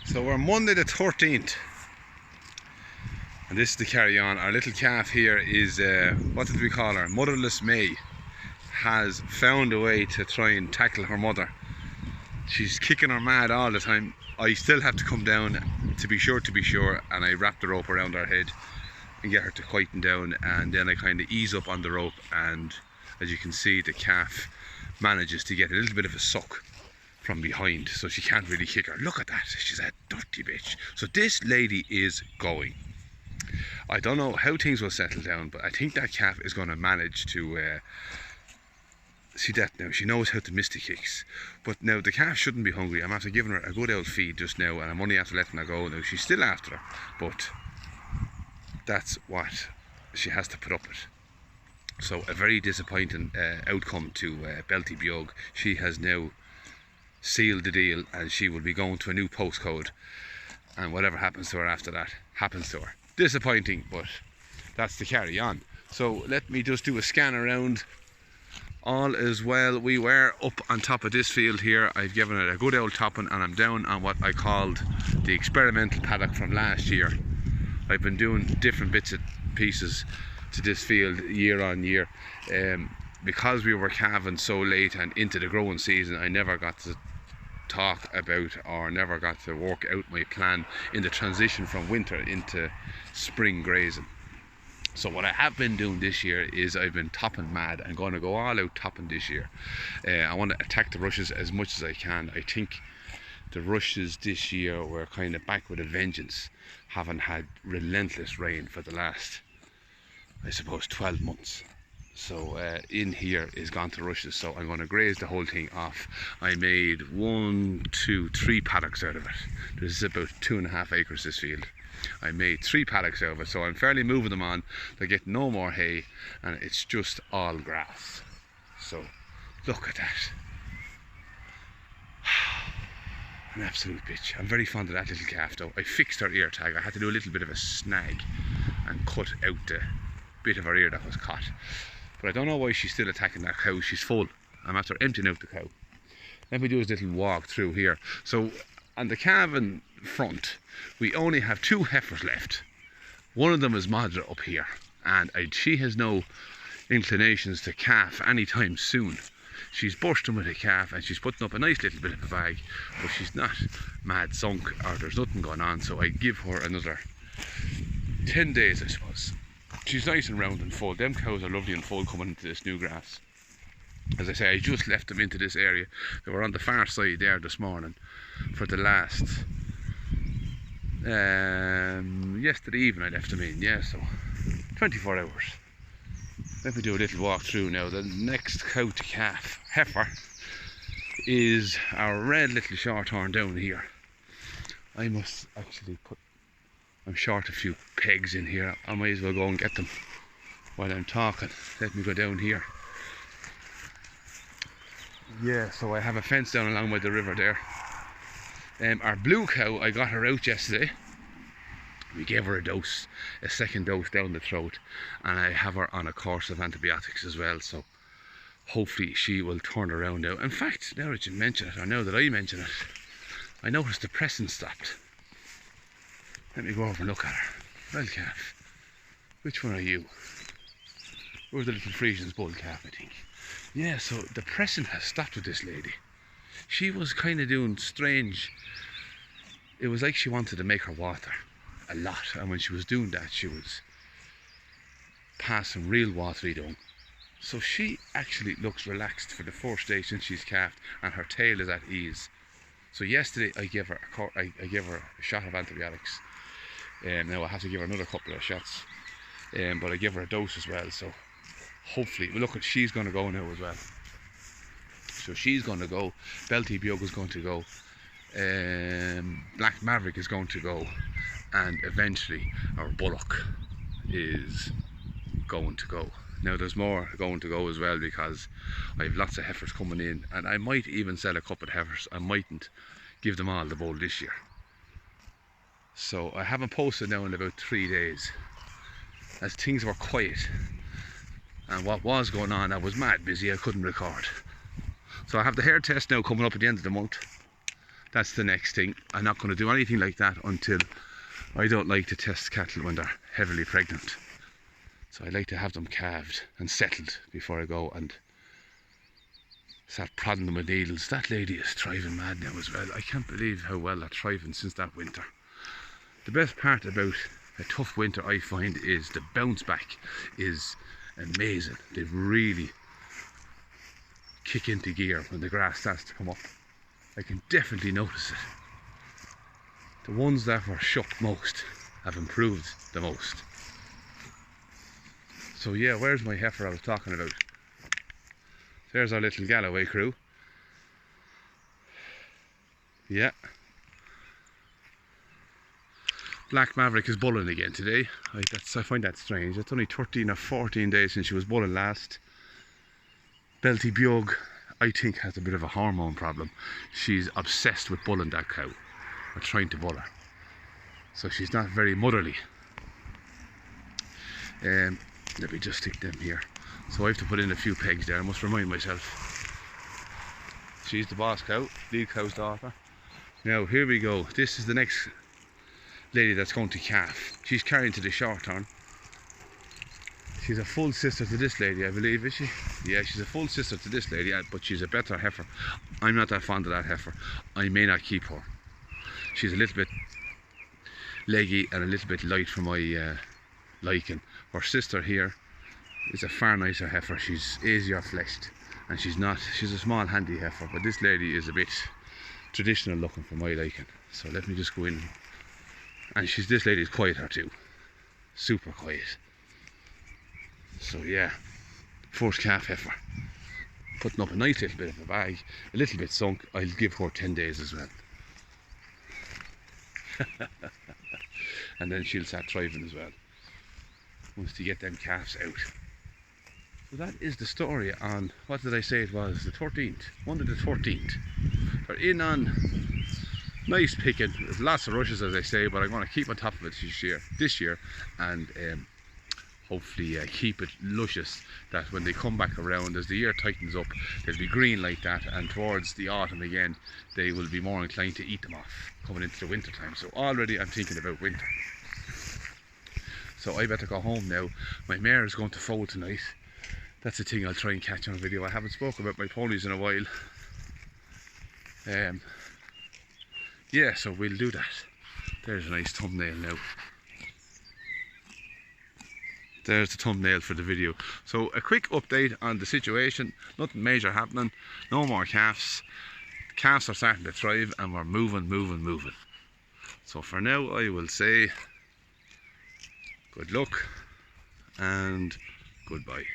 So we're Monday the 13th, and this is the carry on. Our little calf here is, what did we call her? Motherless May. Has found a way to try and tackle her mother. She's kicking her mad all the time. I still have to come down to be sure, and I wrap the rope around her head and get her to quieten down, and then I kind of ease up on the rope, and as you can see, the calf manages to get a little bit of a suck from behind, so she can't really kick her. Look at that, she's a dirty bitch. So this lady is going. I don't know how things will settle down, but I think that calf is going to manage to see that now. She knows how to miss the kicks, but now the calf shouldn't be hungry. I'm after giving her a good old feed just now, and I'm only after letting her go now. She's still after her, but that's what she has to put up with. So a very disappointing outcome to Belty Bjog. She has now sealed the deal, and she will be going to a new postcode, and whatever happens to her after that happens to her. Disappointing, but that's the carry on. So let me just do a scan around. All is well. We were up on top of this field here. I've given it a good old topping, and I'm down on what I called the experimental paddock from last year. I've been doing different bits and pieces to this field year on year. Because we were calving so late and into the growing season, I never got to talk about or never got to work out my plan in the transition from winter into spring grazing. So what I have been doing this year is I've been topping mad. I'm going to go all out topping this year. I want to attack the rushes as much as I can. I think the rushes this year were kind of back with a vengeance, having had relentless rain for the last, I suppose, 12 months. So in here is gone to rushes, so I'm going to graze the whole thing off. I made 3 paddocks out of it. This is about 2.5 acres, this field. I made 3 paddocks out of it, so I'm fairly moving them on. They get no more hay, and it's just all grass. So look at that. An absolute bitch. I'm very fond of that little calf though. I fixed her ear tag. I had to do a little bit of a snag and cut out the bit of her ear that was caught. But I don't know why she's still attacking that cow. She's full. I'm after emptying out the cow. Let me do this little walk through here. So on the calving front, we only have 2 heifers left. One of them is Madra up here, and she has no inclinations to calf anytime soon. She's bursting with a calf, and she's putting up a nice little bit of a bag, but she's not mad sunk, or there's nothing going on, so I give her another 10 days, I suppose. She's nice and round and full. Them cows are lovely and full coming into this new grass. As I say, I just left them into this area. They were on the far side there this morning for the last yesterday evening I left them in, yeah, so 24 hours. Let me do a little walk through now. The next cow to calf heifer is our red little shorthorn down here. I must actually I'm short a few pegs in here. I might as well go and get them while I'm talking. Let me go down here. Yeah, so I have a fence down along by the river there. Our blue cow, I got her out yesterday. We gave her a dose, a second dose down the throat, and I have her on a course of antibiotics as well, so hopefully she will turn around now. In fact, now that you mention it, or now that I mention it, I noticed the pressing stopped. Let me go over and look at her. Well, calf, which one are you? Or the little Frisian's bull calf, I think. Yeah, so the pressing has stopped with this lady. She was kind of doing strange. It was like she wanted to make her water a lot, and when she was doing that, she was passing real watery down. So she actually looks relaxed for the first day since she's calved, and her tail is at ease. So yesterday I gave her a shot of antibiotics. Now I have to give her another couple of shots, but I give her a dose as well. So hopefully, well, look, she's going to go now as well. So she's going to go. Belty Bjog is going to go. Black Maverick is going to go, and eventually our bullock is going to go. Now there's more going to go as well, because I have lots of heifers coming in, and I might even sell a couple of heifers. I mightn't give them all the bull this year. So I haven't posted now in about 3 days, as things were quiet, and what was going on, I was mad busy, I couldn't record. So I have the hair test now coming up at the end of the month. That's the next thing. I'm not going to do anything like that until I don't like to test cattle when they're heavily pregnant. So I like to have them calved and settled before I go and start prodding them with needles. That lady is thriving mad now as well. I can't believe how well they're thriving since that winter. The best part about a tough winter, I find, is the bounce back is amazing. They really kick into gear when the grass starts to come up. I can definitely notice it. The ones that were shook most have improved the most. So yeah, where's my heifer I was talking about? There's our little Galloway crew. Yeah. Black Maverick is bulling again today. I find that strange. It's only 13 or 14 days since she was bulling last. Belty Bug, I think, has a bit of a hormone problem. She's obsessed with bulling that cow, or trying to bull her. So she's not very motherly. Let me just stick them here. So I have to put in a few pegs there. I must remind myself. She's the boss cow, lead cow's daughter. Now here we go. This is the next lady that's going to calf. She's carrying to the short turn. She's a full sister to this lady, I believe, is she? Yeah, she's a full sister to this lady, but she's a better heifer. I'm not that fond of that heifer. I may not keep her. She's a little bit leggy and a little bit light for my liking. Her sister here is a far nicer heifer. She's easier fleshed, and she's a small handy heifer, but this lady is a bit traditional looking for my liking. So let me just go in. And this lady's quieter too. Super quiet. So yeah, first calf heifer. Putting up a nice little bit of a bag, a little bit sunk. I'll give her 10 days as well. And then she'll start thriving as well, once to get them calves out. So that is the story on, what did I say it was, the 13th, Monday the 13th. They're in on nice picking. There's lots of rushes, as I say, but I'm going to keep on top of it this year, and hopefully keep it luscious, that when they come back around, as the year tightens up, they'll be green like that, and towards the autumn again they will be more inclined to eat them off coming into the winter time. So already I'm thinking about winter. So I better go home now. My mare is going to foal tonight. That's the thing I'll try and catch on video. I haven't spoken about my ponies in a while. Yeah, so we'll do that. There's a nice thumbnail now. There's the thumbnail for the video. So a quick update on the situation. Nothing major happening. No more calves. The calves are starting to thrive, and we're moving. So for now I will say good luck and goodbye.